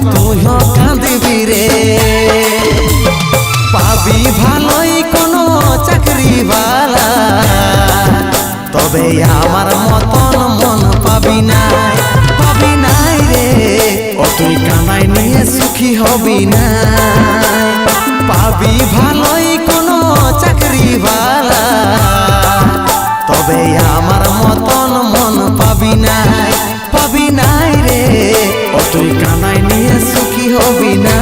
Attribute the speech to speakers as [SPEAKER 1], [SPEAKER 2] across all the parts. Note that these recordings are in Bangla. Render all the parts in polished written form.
[SPEAKER 1] তুই কাঁদিবি রে। পাবি ভালোই কোনো চাকরিওয়ালা, তবে আমার মতন মন পাবি নাই, পাবি নাই রে। ও তুই কানাই নিয়ে সুখী হবি না। পাবি ভালোই কোনো চাকরিওয়ালা, তবে আমার মতন মন পাবি নাই, পাবি নাই রে। ও তুই কানাই নিয়ে সুখী হবি না।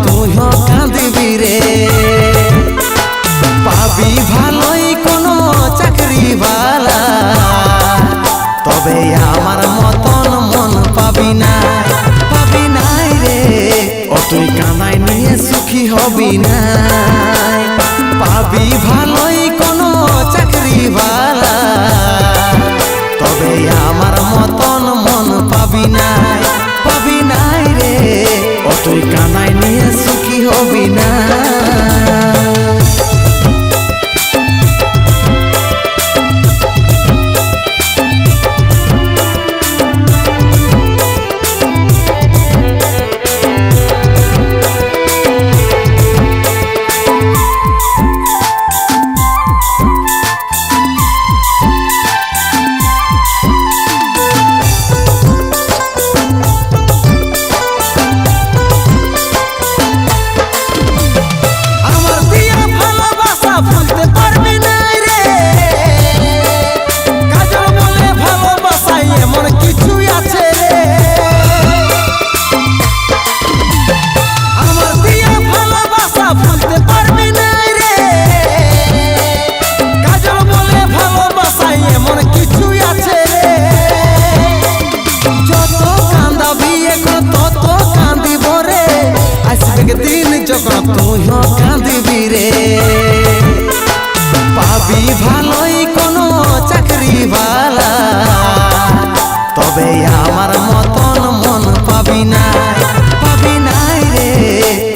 [SPEAKER 1] তুই কাঁদিবি রে। পাবি ভালোই কোনো চাকরিওয়ালা, তবে আমার মতন মন পাবি না, পাবি নাই রে। ও তুই কানাই নিয়ে সুখী হবি না। পাবি ভালোই কোনো চাকরিওয়ালা, তবে আমার মতন মন পাবি নাই, পাবি নাই রে। ও তুই কানাই নিয়ে সুখী হবি না। তুই কাঁদিবি রে। পাবি ভালোই কোনো চাকরিওয়ালা, তবে আমার মতন মন পাবি নাই, পাবি নাই রে।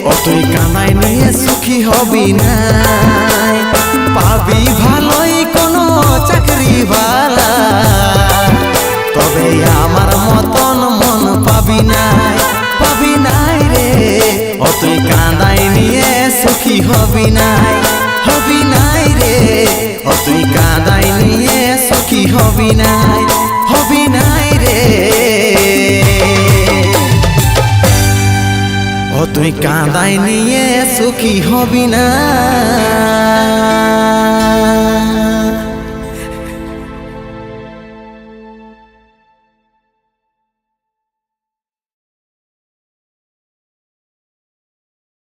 [SPEAKER 1] ও তুই কানাই নিয়ে সুখী হবি না। পাবি ভালোই কোনো চাকরিওয়ালা, তবে আমার মতন মন পাবি নাই, পাবি নাই রে। ও তুই কাঁদাই নিয়ে সুখী হবি নাই, হবি নাই রে। ও তুই কাঁদাই নিয়ে সুখী হবি নাই, হবি নাই রে। ও তুই কাঁদাই নিয়ে সুখী হবি না।